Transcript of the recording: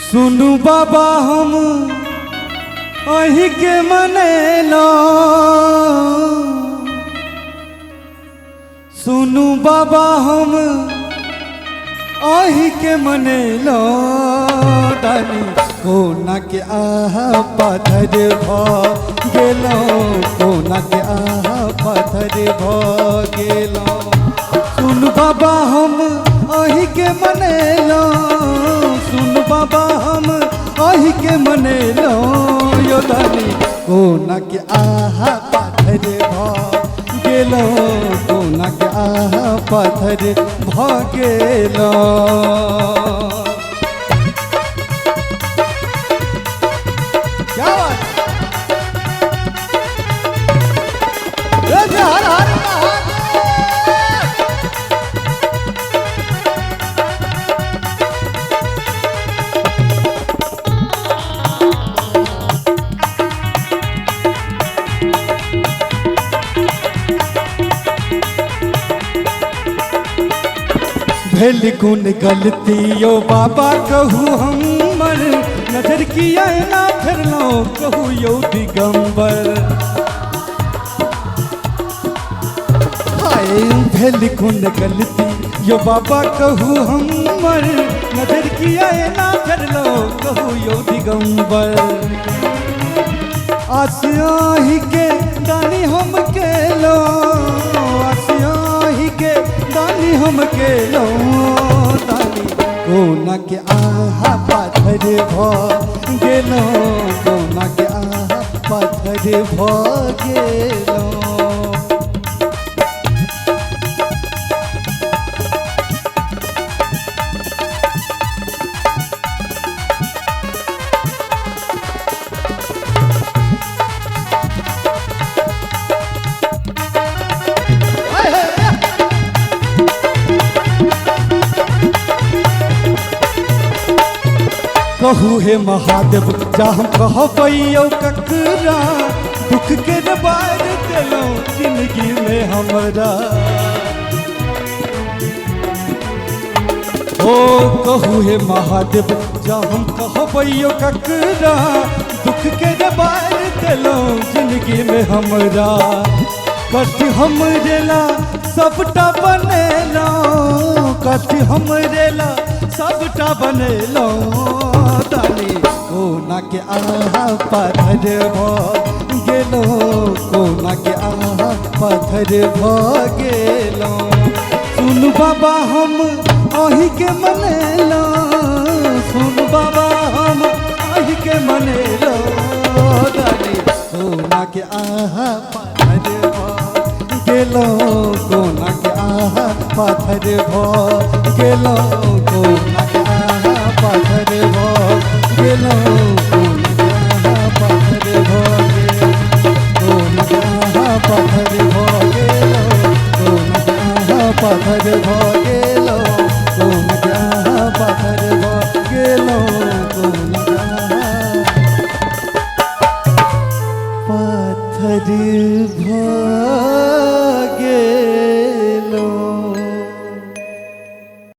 सुनु बाबा हम अही के मनेलो, सुनु बाबा हम अही के मनेलो, दानी कोना के आहा पाथर भ गेलो, कोना के आहा पाथर भ गेलो। सुनु बाबा हम अही के मनेलो, सुनु बाबा हम अही के मनेलो, यो दानी कोना के आहा पाथर भ गेलो, कोना के आहा पाथर भ गेलो। क्या बात हर हर भेल गुण गलतियो बाबा कहू हमर, नजर किया ना फिरलो कहू यो दिगंबर। हाय भेल गुण गलती यो बाबा कहू हमर, नजर किया ना फिरलो कहू यो दिगंबर। आसियाही के दानी हम केलो, आसियाही के दानी हम केलो, दानी कोना के आहा पाथर भ गेलो, कोना के आहा पाथर भ गेलो। कहू हे महादेव जा हम कहबैयो ककरा, दुख के बार देलो जिंदगी में हमरा। ओ कहू हे महादेव जा हम कहबैयो ककरा, दुख के बार देलो जिंदगी में हमरा। कष्ट हमरे ला सबटा बनेलो, कष्ट हमरे ला सबटा बनेलो, दानी कोना के आहा पाथर भ गेलो, कोना के आहा पाथर भ गेलो। सुनु बाबा हम अही के मनेलो, सुनु बाबा हम अही के मनेलो, दानी कोना के आहा पाथर भ गेलो, कोना के आहा पाथर भ गेलो, कोना के आहा पाथर भ गेलो।